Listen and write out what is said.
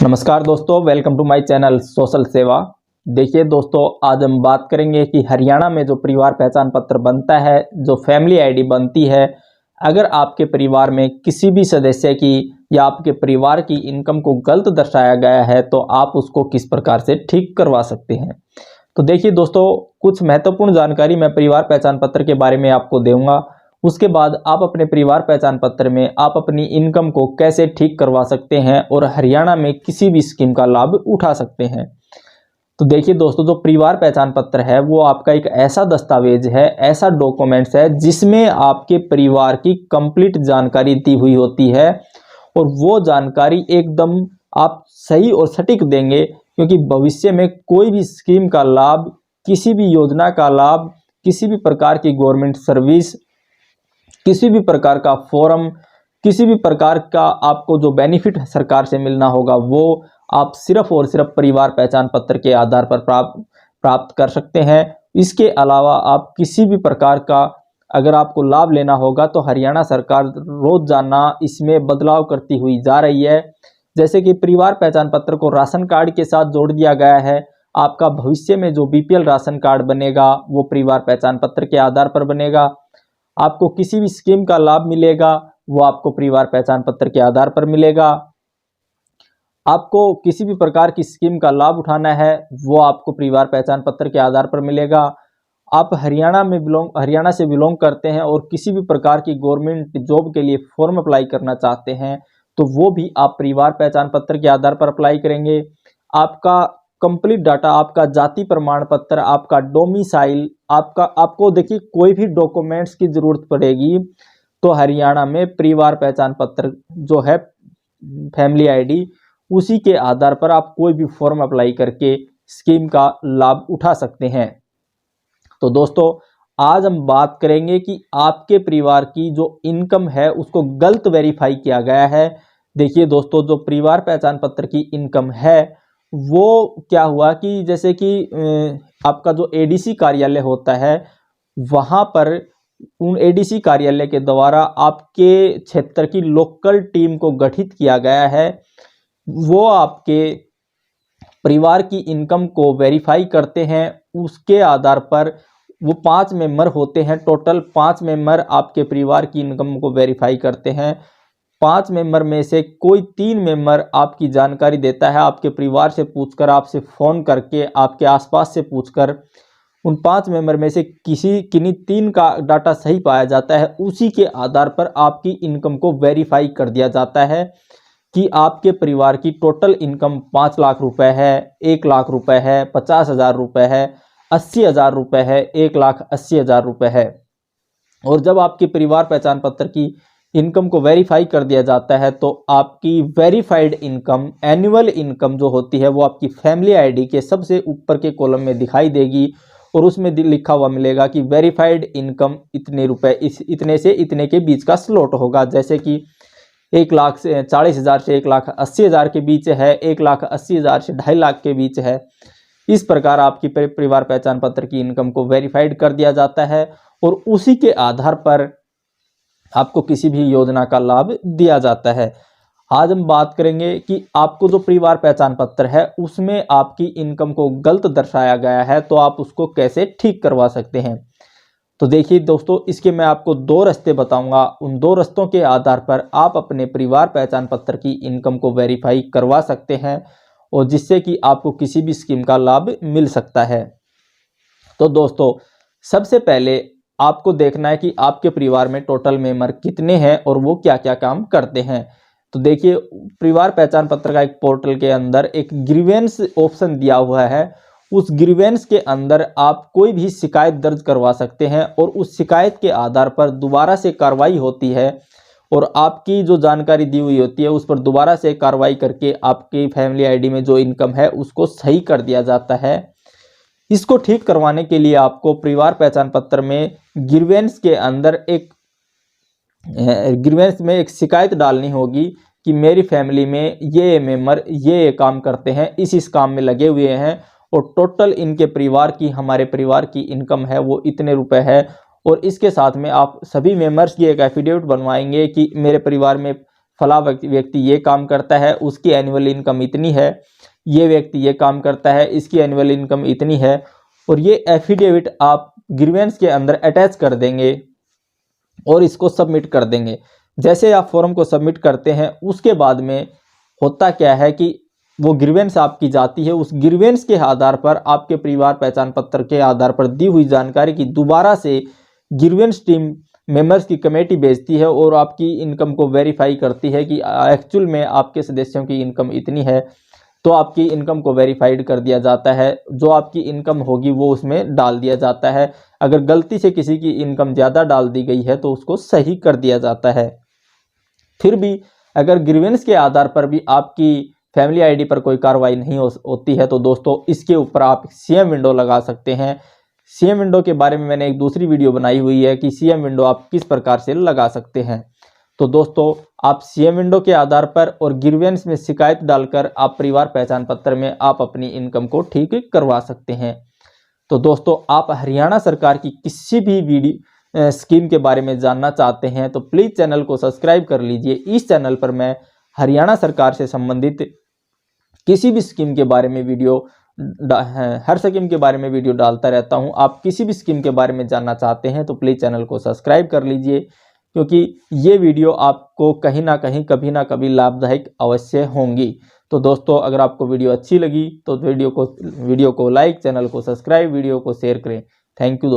नमस्कार दोस्तों, welcome to my channel social Seva. देखिए दोस्तों, आज हम बात करेंगे कि हरियाणा में जो परिवार पहचान पत्र बनता है, जो फैमिली आईडी बनती है, अगर आपके परिवार में किसी भी सदस्य की या आपके परिवार की इनकम को गलत दर्शाया गया है तो आप उसको किस प्रकार से ठीक करवा सकते हैं। तो देखिए दोस्तों, कुछ महत्वपूर्ण जानकारी मैं परिवार पहचान पत्र के बारे में आपको दूंगा। उसके बाद आप अपने परिवार पहचान पत्र में आप अपनी इनकम को कैसे ठीक करवा सकते हैं और हरियाणा में किसी भी स्कीम का लाभ उठा सकते हैं। तो देखिए दोस्तों, जो परिवार पहचान पत्र है वो आपका एक ऐसा दस्तावेज है, ऐसा डॉक्यूमेंट्स है जिसमें आपके परिवार की कंप्लीट जानकारी दी हुई होती है और वो जानकारी एकदम आप सही और सटीक देंगे, क्योंकि भविष्य में कोई भी स्कीम का लाभ, किसी भी योजना का लाभ, किसी भी प्रकार की गवर्नमेंट सर्विस, किसी भी प्रकार का फॉर्म, किसी भी प्रकार का आपको जो बेनिफिट सरकार से मिलना होगा वो आप सिर्फ और सिर्फ परिवार पहचान पत्र के आधार पर प्राप्त कर सकते हैं। इसके अलावा आप किसी भी प्रकार का अगर आपको लाभ लेना होगा तो हरियाणा सरकार रोजाना इसमें बदलाव करती हुई जा रही है। जैसे कि परिवार पहचान पत्र को राशन कार्ड के साथ जोड़ दिया गया है। आपका भविष्य में जो बीपीएल राशन कार्ड बनेगा वो परिवार पहचान पत्र के आधार पर बनेगा। आपको किसी भी स्कीम का लाभ मिलेगा वो आपको परिवार पहचान पत्र के आधार पर मिलेगा। आपको किसी भी प्रकार की स्कीम का लाभ उठाना है वो आपको परिवार पहचान पत्र के आधार पर मिलेगा। आप हरियाणा से बिलोंग करते हैं और किसी भी प्रकार की गवर्नमेंट जॉब के लिए फॉर्म अप्लाई करना चाहते हैं तो वो भी आप परिवार पहचान पत्र के आधार पर अप्लाई करेंगे। आपका कंप्लीट डाटा, आपका जाति प्रमाण पत्र, आपका डोमिसाइल, आपको देखिए कोई भी डॉक्यूमेंट्स की जरूरत पड़ेगी तो हरियाणा में परिवार पहचान पत्र जो है फैमिली आईडी, उसी के आधार पर आप कोई भी फॉर्म अप्लाई करके स्कीम का लाभ उठा सकते हैं। तो दोस्तों, आज हम बात करेंगे कि आपके परिवार की जो इनकम है उसको गलत वेरीफाई किया गया है। देखिए दोस्तों, जो परिवार पहचान पत्र की इनकम है वो क्या हुआ कि जैसे कि आपका जो एडीसी कार्यालय होता है वहां पर उन एडीसी कार्यालय के द्वारा आपके क्षेत्र की लोकल टीम को गठित किया गया है। वो आपके परिवार की इनकम को वेरीफाई करते हैं। उसके आधार पर वो 5 मेंबर होते हैं, टोटल 5 मेंबर आपके परिवार की इनकम को वेरीफाई करते हैं। 5 मेंबर में से कोई 3 मेंबर आपकी जानकारी देता है, आपके परिवार से पूछकर, आपसे फ़ोन करके, आपके आसपास से पूछकर। उन 5 मेंबर में से किन्हीं 3 का डाटा सही पाया जाता है, उसी के आधार पर आपकी इनकम को वेरीफाई कर दिया जाता है कि आपके परिवार की टोटल इनकम 5 लाख रुपए है, 1 लाख रुपए है, 50,000 रुपए है, 80,000 रुपए है, 1,80,000 रुपए है। और जब आपके परिवार पहचान पत्र की इनकम को वेरीफाई कर दिया जाता है तो आपकी वेरीफाइड इनकम, एनुअल इनकम जो होती है वो आपकी फैमिली आईडी के सबसे ऊपर के कॉलम में दिखाई देगी और उसमें लिखा हुआ मिलेगा कि वेरीफाइड इनकम इतने रुपए, इतने से इतने के बीच का स्लॉट होगा। जैसे कि 1,40,000 से 1,80,000 के बीच है, 1,80,000 से 2.5 लाख के बीच है। इस प्रकार आपकी परिवार पहचान पत्र की इनकम को वेरीफाइड कर दिया जाता है और उसी के आधार पर आपको किसी भी योजना का लाभ दिया जाता है। आज हम बात करेंगे कि आपको जो परिवार पहचान पत्र है उसमें आपकी इनकम को गलत दर्शाया गया है तो आप उसको कैसे ठीक करवा सकते हैं। तो देखिए दोस्तों, इसके मैं आपको 2 रास्ते बताऊंगा। उन 2 रास्तों के आधार पर आप अपने परिवार पहचान पत्र की इनकम को वेरीफाई करवा सकते हैं और जिससे कि आपको किसी भी स्कीम का लाभ मिल सकता है। तो दोस्तों, सबसे पहले आपको देखना है कि आपके परिवार में टोटल मेंबर कितने हैं और वो क्या क्या काम करते हैं। तो देखिए, परिवार पहचान पत्र का एक पोर्टल के अंदर एक ग्रीवेंस ऑप्शन दिया हुआ है। उस ग्रीवेंस के अंदर आप कोई भी शिकायत दर्ज करवा सकते हैं और उस शिकायत के आधार पर दोबारा से कार्रवाई होती है और आपकी जो जानकारी दी हुई होती है उस पर दोबारा से कार्रवाई करके आपकी फैमिली आईडी में जो इनकम है उसको सही कर दिया जाता है। इसको ठीक करवाने के लिए आपको परिवार पहचान पत्र में ग्रीवेंस के अंदर ग्रीवेंस में एक शिकायत डालनी होगी कि मेरी फैमिली में ये मेंबर ये काम करते हैं, इस काम में लगे हुए हैं और टोटल इनके परिवार की, हमारे परिवार की इनकम है वो इतने रुपए है। और इसके साथ में आप सभी मेंबर्स की एक एफिडेविट बनवाएंगे कि मेरे परिवार में फला व्यक्ति ये काम करता है, उसकी एनुअल इनकम इतनी है, ये व्यक्ति ये काम करता है, इसकी एनुअल इनकम इतनी है, और ये एफिडेविट आप ग्रीवेंस के अंदर अटैच कर देंगे और इसको सबमिट कर देंगे। जैसे आप फॉर्म को सबमिट करते हैं, उसके बाद में होता क्या है कि वो ग्रीवेंस आपकी जाती है, उस ग्रीवेंस के आधार पर आपके परिवार पहचान पत्र के आधार पर दी हुई जानकारी की दोबारा से ग्रीवेंस टीम मेंबर्स की कमेटी भेजती है और आपकी इनकम को वेरीफाई करती है कि एक्चुअल में आपके सदस्यों की इनकम इतनी है, तो आपकी इनकम को वेरीफाइड कर दिया जाता है। जो आपकी इनकम होगी वो उसमें डाल दिया जाता है। अगर गलती से किसी की इनकम ज़्यादा डाल दी गई है तो उसको सही कर दिया जाता है। फिर भी अगर ग्रीवेंस के आधार पर भी आपकी फैमिली आईडी पर कोई कार्रवाई नहीं होती है तो दोस्तों इसके ऊपर आप सीएम विंडो लगा सकते हैं। सीएम विंडो के बारे में मैंने एक दूसरी वीडियो बनाई हुई है कि सीएम विंडो आप किस प्रकार से लगा सकते हैं। तो दोस्तों आप सीएम विंडो के आधार पर और ग्रीवेंस में शिकायत डालकर आप परिवार पहचान पत्र में आप अपनी इनकम को ठीक करवा सकते हैं। तो दोस्तों आप हरियाणा सरकार की किसी भी वीडियो स्कीम के बारे में जानना चाहते हैं तो प्लीज़ चैनल को सब्सक्राइब कर लीजिए। इस चैनल पर मैं हरियाणा सरकार से संबंधित किसी भी स्कीम के बारे में हर स्कीम के बारे में वीडियो डालता रहता हूं। आप किसी भी स्कीम के बारे में जानना चाहते हैं तो प्लीज़ चैनल को सब्सक्राइब कर लीजिए, क्योंकि ये वीडियो आपको कहीं ना कभी लाभदायक अवश्य होंगी। तो दोस्तों अगर आपको वीडियो अच्छी लगी तो वीडियो को लाइक, चैनल को सब्सक्राइब, वीडियो को शेयर करें। Thank you.